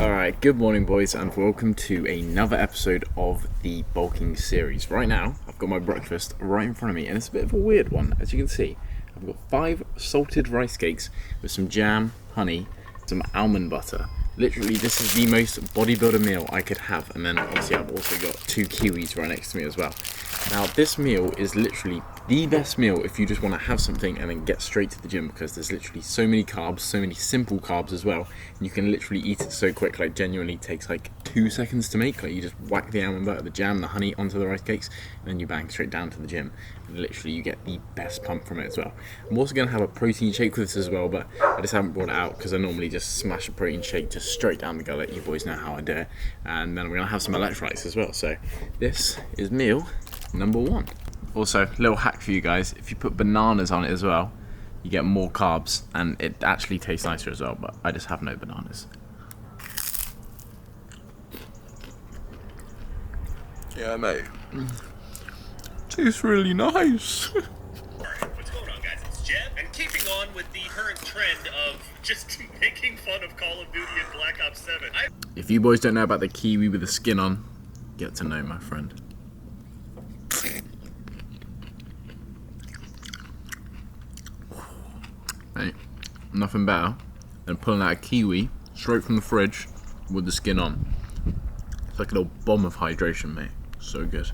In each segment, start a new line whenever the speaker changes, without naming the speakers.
Alright, good morning boys and welcome to another episode of the bulking series. Right now, I've got my breakfast right in front of me and it's a bit of a weird one. As you can see, I've got 5 salted rice cakes with some jam, honey, some almond butter. Literally, this is the most bodybuilder meal I could have, and then obviously I've also got 2 kiwis right next to me as well. Now, this meal is literally the best meal if you just want to have something and then get straight to the gym, because there's literally so many carbs, so many simple carbs as well, and you can literally eat it so quick. Like, genuinely takes like 2 seconds to make. Like, you just whack the almond butter, the jam, the honey onto the rice cakes, and then you bang straight down to the gym, and literally you get the best pump from it as well. I'm also going to have a protein shake with this as well, but I just haven't brought it out because I normally just smash a protein shake just straight down the gullet. You boys know how I do it. And then I'm going to have some electrolytes as well. So this is meal number 1. Also, little hack for you guys: if you put bananas on it as well, you get more carbs and it actually tastes nicer as well, but I just have no bananas. Yeah, mate. Tastes really nice.
What's going on, guys? It's Jeb, and keeping on with the current trend of just making fun of Call of Duty and Black Ops 7.
If you boys don't know about the kiwi with the skin on, get to know, my friend. Mate, nothing better than pulling out a kiwi straight from the fridge with the skin on. It's like a little bomb of hydration, mate. So good.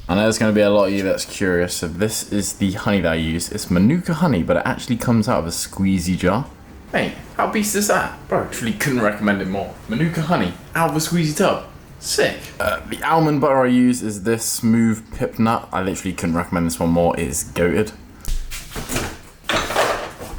I know there's going to be a lot of you that's curious. So this is the honey that I use. It's Manuka honey, but it actually comes out of a squeezy jar. Mate, how beast is that? Bro, actually couldn't recommend it more. Manuka honey out of a squeezy tub. Sick. The almond butter I use is this smooth pip nut. I literally couldn't recommend this one more. It is goated.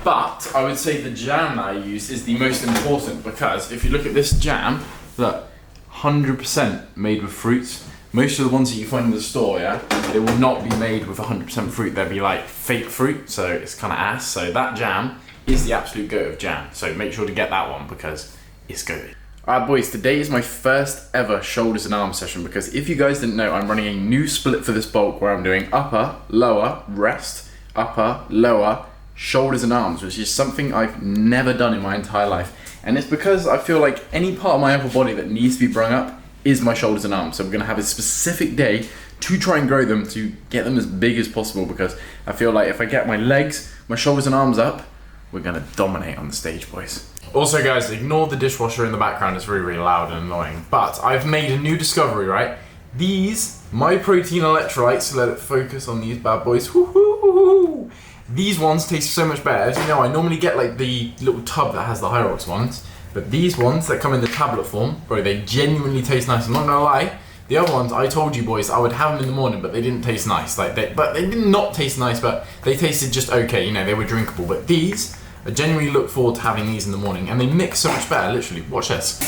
But I would say the jam that I use is the most important, because if you look at this jam, look, 100% made with fruits. Most of the ones that you find in the store, yeah, they will not be made with 100% fruit. They'll be like fake fruit, so it's kind of ass. So that jam is the absolute goat of jam. So make sure to get that one because it's good. Alright boys, today is my first ever shoulders and arms session, because if you guys didn't know, I'm running a new split for this bulk where I'm doing upper, lower, rest, upper, lower, shoulders and arms, which is something I've never done in my entire life. And it's because I feel like any part of my upper body that needs to be brung up is my shoulders and arms. So we're gonna have a specific day to try and grow them, to get them as big as possible, because I feel like if I get my legs, my shoulders and arms up, we're gonna dominate on the stage, boys. Also guys, ignore the dishwasher in the background, it's really, really loud and annoying. But I've made a new discovery, right? These, my protein electrolytes, let it focus on these bad boys. Woo-hoo-hoo-hoo. These ones taste so much better. As you know, I normally get like the little tub that has the Hyrox ones, but these ones that come in the tablet form, bro, they genuinely taste nice. I'm not gonna lie, the other ones, I told you boys I would have them in the morning, but they didn't taste nice. But they did not taste nice, but they tasted just okay, you know, they were drinkable. But these, I genuinely look forward to having these in the morning, and they mix so much better, literally. Watch this.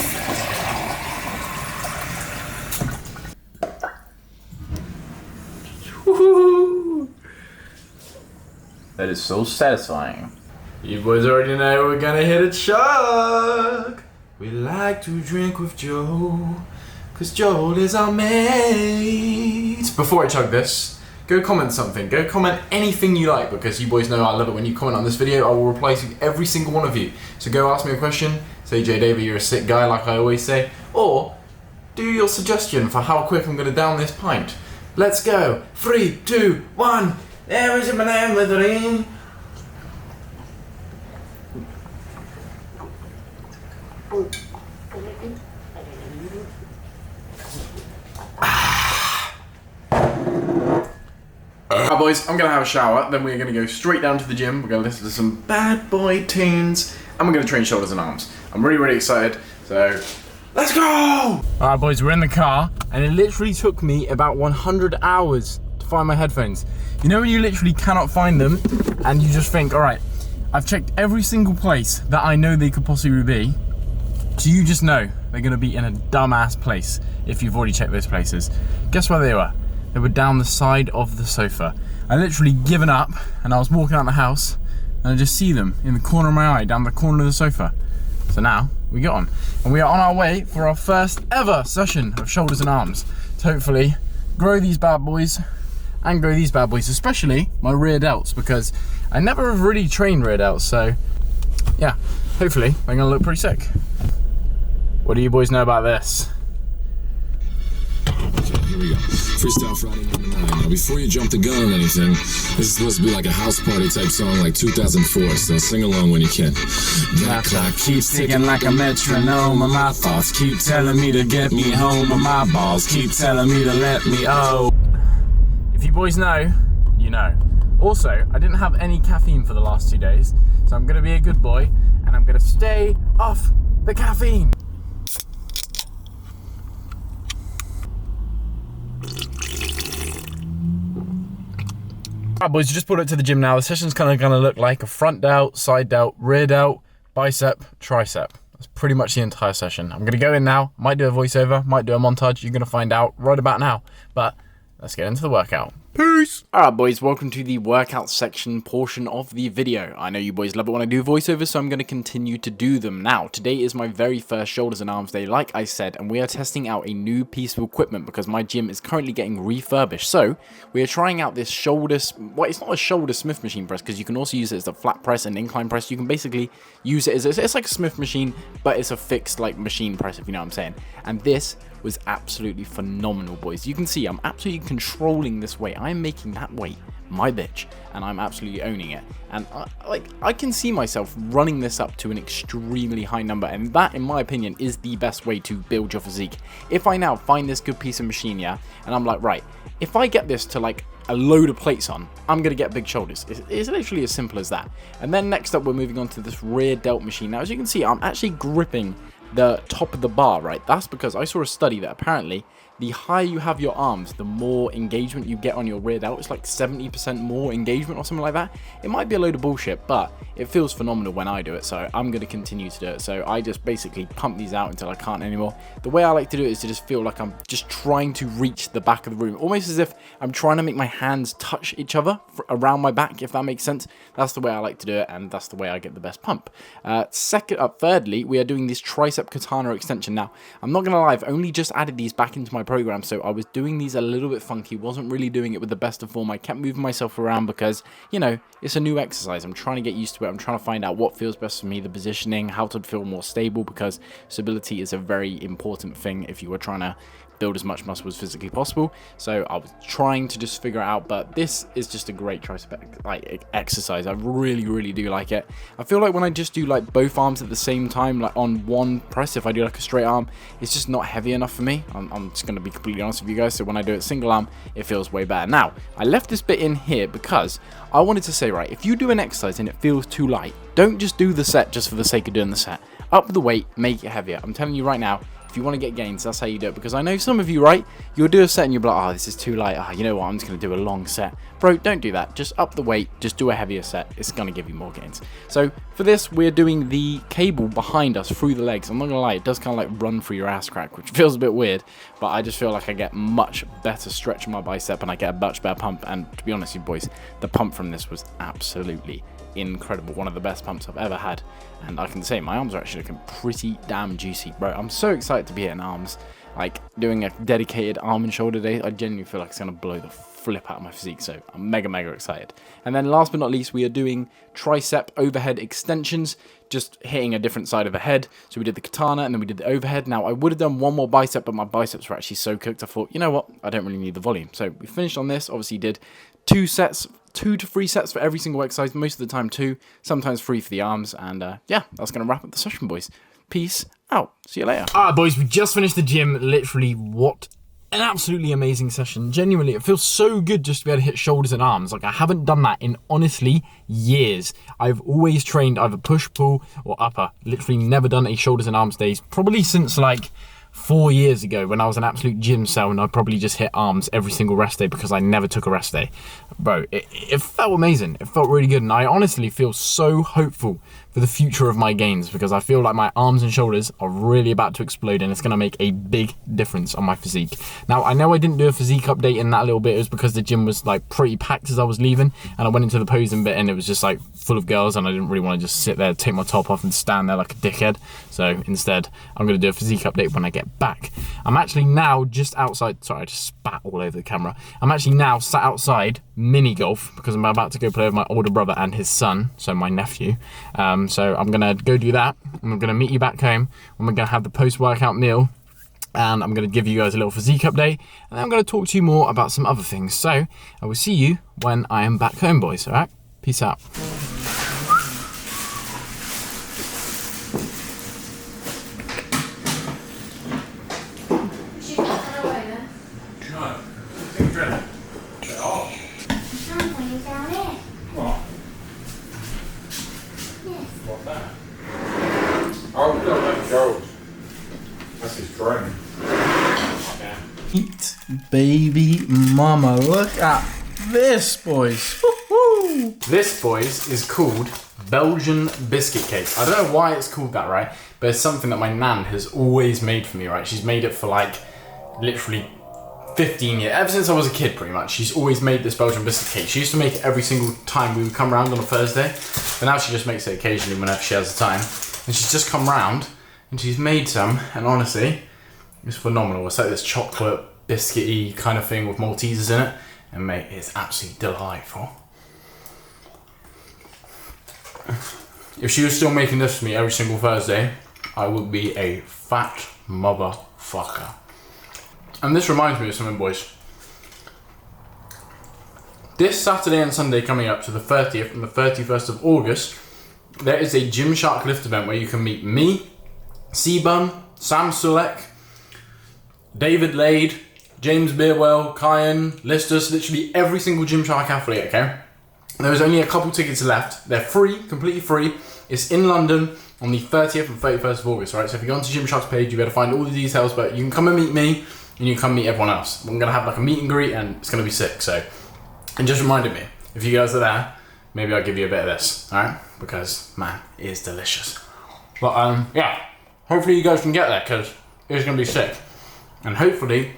Woohoo! That is so satisfying. You boys already know we're gonna hit a chug. We like to drink with Joe, cause Joel is our mate. Before I chug this, go comment something. Go comment anything you like, because you boys know I love it when you comment on this video. I will reply to every single one of you. So go ask me a question, say JDaver, you're a sick guy like I always say, or do your suggestion for how quick I'm gonna down this pint. Let's go. 3, 2, 1. There is a banana with a ring. Alright boys, I'm gonna have a shower, then we're gonna go straight down to the gym. We're gonna listen to some bad boy tunes, and we're gonna train shoulders and arms. I'm really, really excited, so let's go! Alright boys, we're in the car, and it literally took me about 100 hours to find my headphones. You know when you literally cannot find them, and you just think, alright, I've checked every single place that I know they could possibly be, so you just know they're gonna be in a dumbass place if you've already checked those places. Guess where they were? They were down the side of the sofa. I literally given up, and I was walking out the house, and I just see them in the corner of my eye, down the corner of the sofa. So now, we get on. And we are on our way for our first ever session of shoulders and arms, to hopefully grow these bad boys, and grow these bad boys, especially my rear delts, because I never have really trained rear delts, so yeah, hopefully they're gonna look pretty sick. What do you boys know about this?
Okay, here we go. Freestyle Friday number 9. Now, before you jump the gun on anything, this is supposed to be like a house party type song like 2004, so sing along when you can. That clock keeps ticking like a metronome, and my thoughts keep telling me to get me home, and my balls keep telling me to let me
If you boys know, you know. Also, I didn't have any caffeine for the last 2 days, so I'm going to be a good boy, and I'm going to stay off the caffeine. Alright boys, you just pulled it to the gym now. The session's kind of going to look like a front delt, side delt, rear delt, bicep, tricep. That's pretty much the entire session. I'm going to go in now, might do a voiceover, might do a montage. You're going to find out right about now. But let's get into the workout. Peace! Alright boys, welcome to the workout section portion of the video. I know you boys love it when I do voiceovers, so I'm going to continue to do them. Now, today is my very first shoulders and arms day, like I said, and we are testing out a new piece of equipment because my gym is currently getting refurbished. So, we are trying out this well, it's not a shoulder Smith machine press, because you can also use it as a flat press and incline press. You can basically use it as, it's like a Smith machine, but it's a fixed like machine press, if you know what I'm saying. And this was absolutely phenomenal, boys. You can see I'm absolutely controlling this weight. I'm making that weight my bitch, and I'm absolutely owning it. And I can see myself running this up to an extremely high number, and that, in my opinion, is the best way to build your physique. If I now find this good piece of machine, yeah, and I'm like, right, if I get this to like a load of plates on, I'm gonna get big shoulders. It's literally as simple as that. And then next up, we're moving on to this rear delt machine. Now, as you can see, I'm actually gripping the top of the bar, right? That's because I saw a study that apparently the higher you have your arms, the more engagement you get on your rear delt. It's like 70% more engagement or something like that. It might be a load of bullshit, but it feels phenomenal when I do it, so I'm going to continue to do it. So I just basically pump these out until I can't anymore. The way I like to do it is to just feel like I'm just trying to reach the back of the room, almost as if I'm trying to make my hands touch each other around my back, if that makes sense. That's the way I like to do it, and that's the way I get the best pump. Thirdly, we are doing this tricep katana extension. Now, I'm not going to lie, I've only just added these back into my program, so I was doing these a little bit funky, wasn't really doing it with the best of form. I kept moving myself around because, you know, it's a new exercise. I'm trying to get used to it. I'm trying to find out what feels best for me, the positioning, how to feel more stable, because stability is a very important thing if you were trying to build as much muscle as physically possible. So I was trying to just figure it out, but this is just a great tricep like exercise. I really do like it. I feel like when I just do like both arms at the same time, like on one press, if I do like a straight arm, it's just not heavy enough for me. I'm just going to be completely honest with you guys. So when I do it single arm, it feels way better. Now, I left this bit in here because I wanted to say, right, if you do an exercise and it feels too light, don't just do the set just for the sake of doing the set. Up the weight, make it heavier. I'm telling you right now, if you want to get gains, that's how you do it. Because I know some of you, right, you'll do a set and you'll be like, oh, this is too light. Oh, you know what, I'm just going to do a long set. Bro, don't do that. Just up the weight. Just do a heavier set. It's going to give you more gains. So for this, we're doing the cable behind us through the legs. I'm not going to lie, it does kind of like run through your ass crack, which feels a bit weird. But I just feel like I get much better stretch in my bicep and I get a much better pump. And to be honest with you boys, the pump from this was absolutely incredible. One of the best pumps I've ever had, and I can say my arms are actually looking pretty damn juicy, bro. I'm so excited to be hitting arms, like doing a dedicated arm and shoulder day. I genuinely feel like it's gonna blow the flip out of my physique, so I'm mega excited. And then last but not least, we are doing tricep overhead extensions, just hitting a different side of the head. So we did the katana and then we did the overhead. Now I would have done one more bicep, but my biceps were actually so cooked I thought, you know what, I don't really need the volume. So we finished on this. Obviously did 2 to 3 sets for every single exercise, most of the time 2, sometimes 3 for the arms, and yeah, that's going to wrap up the session, boys. Peace out. See you later. Alright, boys, we just finished the gym. Literally, what an absolutely amazing session. Genuinely, it feels so good just to be able to hit shoulders and arms. Like, I haven't done that in, honestly, years. I've always trained either push, pull, or upper. Literally never done a shoulders and arms days, probably since, like, 4 years ago when I was an absolute gym cell, and I probably just hit arms every single rest day because I never took a rest day. Bro, it felt amazing. It felt really good, and I honestly feel so hopeful for the future of my gains because I feel like my arms and shoulders are really about to explode, and it's going to make a big difference on my physique. Now, I know I didn't do a physique update in that little bit. It was because the gym was like pretty packed as I was leaving, and I went into the posing bit and it was just like full of girls, and I didn't really want to just sit there, take my top off and stand there like a dickhead. So instead, I'm going to do a physique update when I get get back. I'm actually now just outside. Sorry, I just spat all over the camera. I'm actually now sat outside mini golf because I'm about to go play with my older brother and his son, so my nephew. So I'm gonna go do that, and I'm gonna meet you back home, and we're gonna have the post-workout meal, and I'm gonna give you guys a little physique update, and then I'm gonna talk to you more about some other things. So I will see you when I am back home, boys. All right, peace out. Eat, baby mama, look at this, boys. Woo-hoo. This, boys, is called Belgian biscuit cake. I don't know why it's called that, right? But it's something that my nan has always made for me, right? She's made it for like literally 15 years, ever since I was a kid, pretty much. She's always made this Belgian biscuit cake. She used to make it every single time we would come around on a Thursday, but now she just makes it occasionally whenever she has the time. And she's just come round and she's made some, and honestly, it's phenomenal. It's like this chocolate biscuity kind of thing with Maltesers in it, and mate, it's absolutely delightful. If she was still making this for me every single Thursday, I would be a fat motherfucker. And this reminds me of something, boys. This Saturday and Sunday coming up to the 30th and the 31st of August, there is a Gymshark lift event where you can meet me, C-Bum, Sam Sulek, David Lade, James Beerwell, Kyan, Listus, literally every single Gymshark athlete, okay? There's only a couple tickets left. They're free, completely free. It's in London on the 30th and 31st of August, right? So if you go onto Gymshark's page, you better find all the details, but you can come and meet me, and you can come meet everyone else. I'm gonna have like a meet and greet, and it's gonna be sick, so. And just reminded me, if you guys are there, maybe I'll give you a bit of this, all right? Because, man, it is delicious. But, yeah, hopefully you guys can get there, because it's gonna be sick. And hopefully,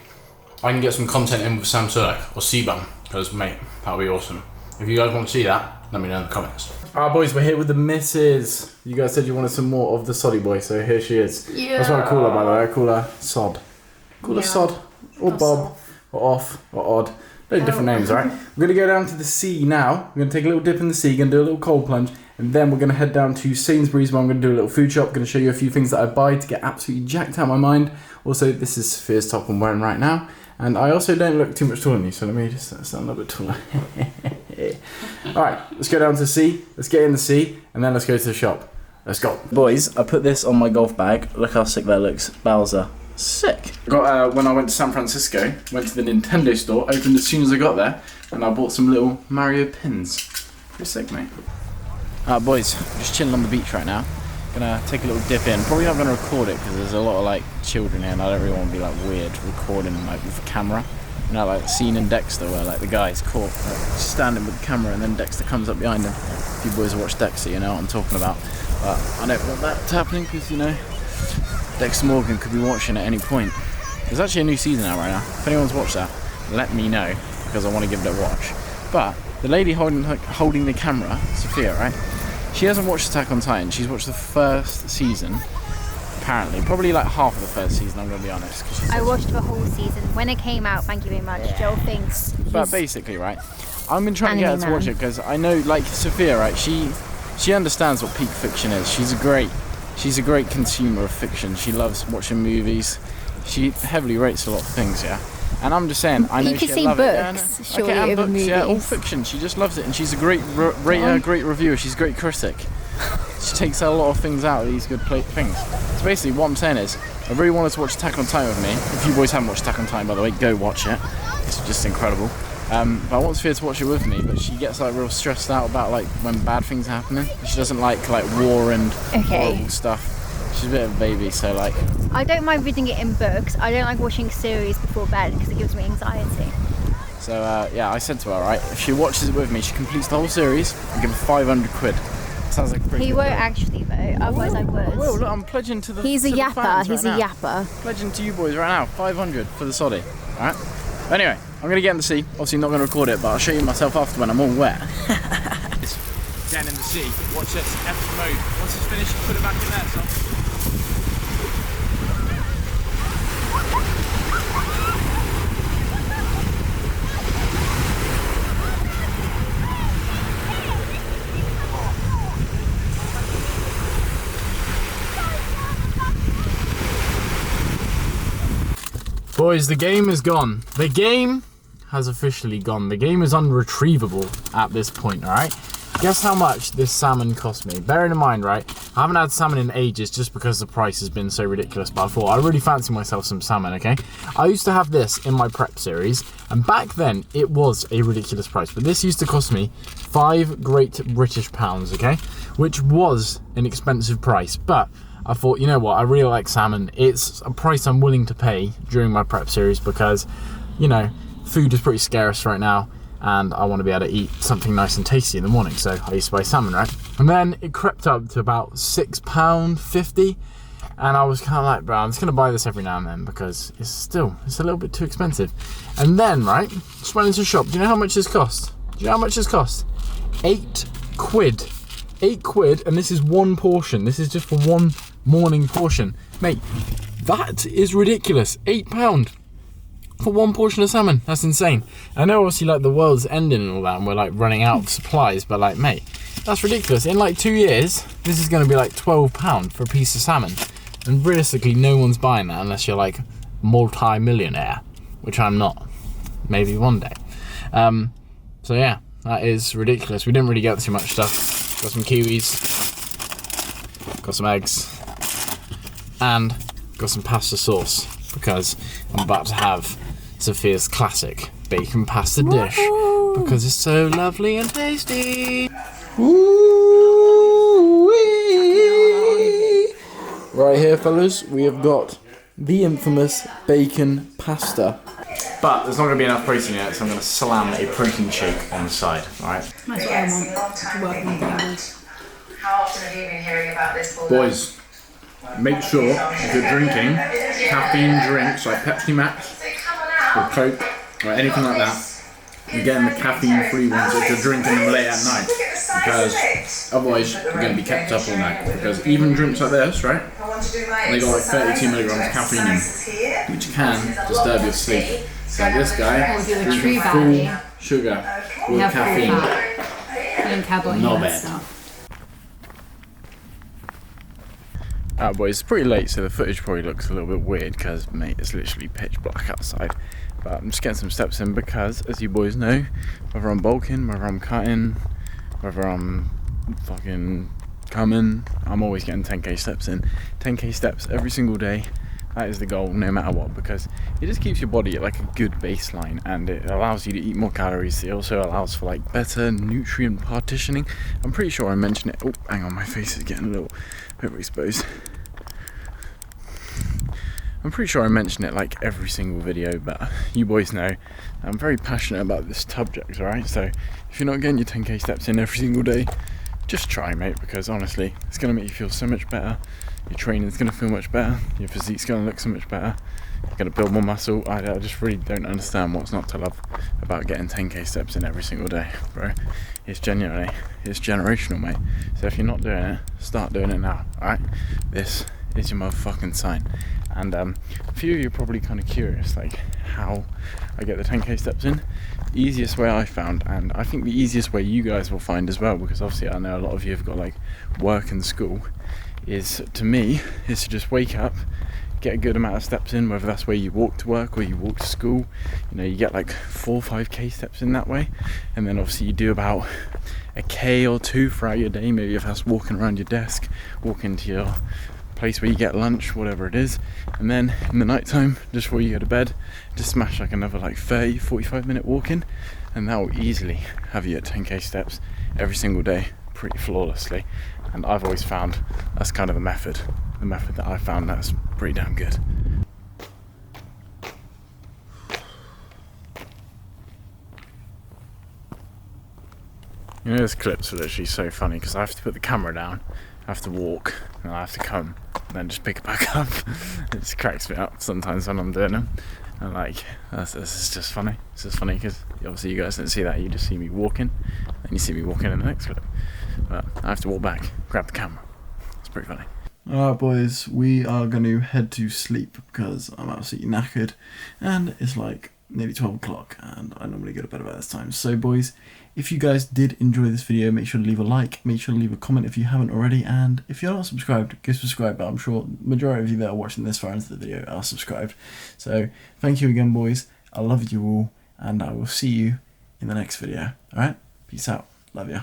I can get some content in with Sam Sulek or C-Bum, because, mate, that'll be awesome. If you guys want to see that, let me know in the comments. Alright, boys, we're here with the missus. You guys said you wanted some more of the Soddy boy, so here she is. Yeah. That's what I call her, by the way. I call her Sod. Call her Sod, or Bob, or Off, or Odd. Very different names, alright? We're going to go down to the sea now. We're going to take a little dip in the sea, going to do a little cold plunge, and then we're going to head down to Sainsbury's where I'm going to do a little food shop. I'm going to show you a few things that I buy to get absolutely jacked out of my mind. Also, this is Sophia's top I'm wearing right now. And I also don't look too much taller than you, so let me just stand a little bit taller. Alright, let's go down to the sea, let's get in the sea, and then let's go to the shop. Let's go. Boys, I put this on my golf bag. Look how sick that looks. Bowser. Sick. I got, when I went to San Francisco, went to the Nintendo store, opened as soon as I got there, and I bought some little Mario pins. Pretty sick, mate. Alright, boys, I'm just chilling on the beach right now. Gonna take a little dip in. Probably not gonna record it because there's a lot of like children here and I don't really want to be like weird recording like with a camera. You know, like the scene in Dexter where like the guy's caught like, standing with the camera and then Dexter comes up behind him. If you boys have watched Dexter, you know what I'm talking about. But I don't want that to happen because, you know, Dexter Morgan could be watching at any point. There's actually a new season out right now. If anyone's watched that, let me know because I want to give it a watch. But the lady holding the camera, Sophia, right? She hasn't watched Attack on Titan. She's watched the first season, apparently. Probably like half of the first season, I'm going to be honest.
I watched the whole season. When it came out, thank you very much. Yeah. Joel thinks.
But basically, right, I've been trying to get her to watch it because I know, like, Sophia, right, she understands what peak fiction is. She's a great consumer of fiction. She loves watching movies. She heavily rates a lot of things, yeah. And I'm just saying, I know
you could see books, surely,
and
over
books,
movies.
Yeah, all fiction. She just loves it, and she's a great reviewer. She's a great critic. She takes a lot of things out of these good things. So basically, what I'm saying is, I really wanted to watch Attack on Titan with me. If you boys haven't watched Attack on Titan, by the way, go watch it. It's just incredible. But I want Sophia to watch it with me, but she gets like real stressed out about like when bad things are happening. She doesn't like war and horrible stuff. She's a bit of a baby, so like...
I don't mind reading it in books. I don't like watching series before bed because it gives me anxiety.
So yeah, I said to her, right, if she watches it with me, she completes the whole series, I'll give her 500 quid. Sounds like a pretty
He won't actually though, otherwise I would.
Well, look, I'm pledging to the
He's a yapper,
he's
a yapper.
Pledging to you boys right now, 500 for the Soddy, alright? Anyway, I'm going to get in the sea, obviously not going to record it, but I'll show you myself after when I'm all wet. Down in the sea, watch this, epic mode. Once it's finished, put it back in there, so. Boys, the game is gone. The game has officially gone. The game is unretrievable at this point, alright? Guess how much this salmon cost me. Bearing in mind, right, I haven't had salmon in ages just because the price has been so ridiculous, but I thought I really fancy myself some salmon, okay? I used to have this in my prep series, and back then it was a ridiculous price, but this used to cost me £5 Great British pounds, okay? Which was an expensive price, but I thought, you know what, I really like salmon. It's a price I'm willing to pay during my prep series because, you know, food is pretty scarce right now, and I want to be able to eat something nice and tasty in the morning, so I used to buy salmon, right? And then it crept up to about £6.50, and I was kind of like, bro, I'm just going to buy this every now and then because it's a little bit too expensive. And then, right, just went into a shop. Do you know how much this cost? Do you know how much this cost? £8. £8, and this is one portion. This is just for one morning portion. Mate, that is ridiculous. £8 for one portion of salmon. That's insane. I know obviously like the world's ending and all that and we're like running out of supplies, but like, mate, that's ridiculous. In like 2 years, this is going to be like £12 for a piece of salmon. And realistically, no one's buying that unless you're like multi-millionaire, which I'm not. Maybe one day. So yeah, that is ridiculous. We didn't really get too much stuff. Got some kiwis, got some eggs, and got some pasta sauce because I'm about to have Sophia's classic bacon pasta dish because it's so lovely and tasty. Ooh-wee. Right here, fellas, we have got the infamous bacon pasta. But there's not going to be enough protein in it, so I'm going to slam a protein shake on the side, alright?
That's what I want to work on the
How often have you been hearing about this?
Boys, make sure if you're drinking caffeine drinks like Pepsi Max or Coke or anything like that, you're getting the caffeine-free ones if you're drinking them late at night, because otherwise you're going to be kept up all night. Because even drinks like this, right, they got like 32 milligrams of caffeine in, which can disturb your sleep. So this guy drinking full sugar with caffeine. Not bad. Boys, it's pretty late, so the footage probably looks a little bit weird because, mate, it's literally pitch black outside. But I'm just getting some steps in because, as you boys know, whether I'm bulking, whether I'm cutting, whether I'm fucking coming, I'm always getting 10k steps in. 10k steps every single day. That is the goal, no matter what, because it just keeps your body at like a good baseline, and it allows you to eat more calories. It also allows for like better nutrient partitioning. I'm pretty sure I mentioned it. Oh, hang on, my face is getting a little bit exposed. I'm pretty sure I mention it like every single video, but you boys know I'm very passionate about this subject, alright? So if you're not getting your 10k steps in every single day, just try, mate, because honestly, it's going to make you feel so much better. Your training's going to feel much better. Your physique's going to look so much better. You're going to build more muscle. I just really don't understand what's not to love about getting 10k steps in every single day, bro. It's generational, mate. So if you're not doing it, start doing it now, alright? This is your motherfucking sign. And a few of you are probably kind of curious, like how I get the 10k steps in. The easiest way I found, and I think the easiest way you guys will find as well, because obviously I know a lot of you have got like work and school, is to just wake up, get a good amount of steps in, whether that's where you walk to work or you walk to school. You know, you get like 4 or 5k steps in that way, and then obviously you do about a k or 2 throughout your day. Maybe if that's walking around your desk, walking to your place where you get lunch, whatever it is, and then in the night time, just before you go to bed, just smash like another like 30-45 minute walk in, and that will easily have you at 10k steps every single day pretty flawlessly. And I've always found that's kind of the method that I found that's pretty damn good. You know, this clip's literally so funny because I have to put the camera down, I have to walk, and I have to come, and then just pick it back up. It just cracks me up sometimes when I'm doing them. And like, this is just funny. It's just funny because obviously you guys don't see that, you just see me walking, and you see me walking in the next clip. But I have to walk back, grab the camera. It's pretty funny. Alright boys, we are going to head to sleep because I'm absolutely knackered, and it's like nearly 12 o'clock, and I normally go to bed about this time. So boys,
if you guys did enjoy this video, make sure to leave a like, make sure to leave a comment if you haven't already, and if you're not subscribed, go subscribe. But I'm sure the majority of you that are watching this far into the video are subscribed. So thank you again, boys. I love you all, and I will see you in the next video. Alright? Peace out. Love ya.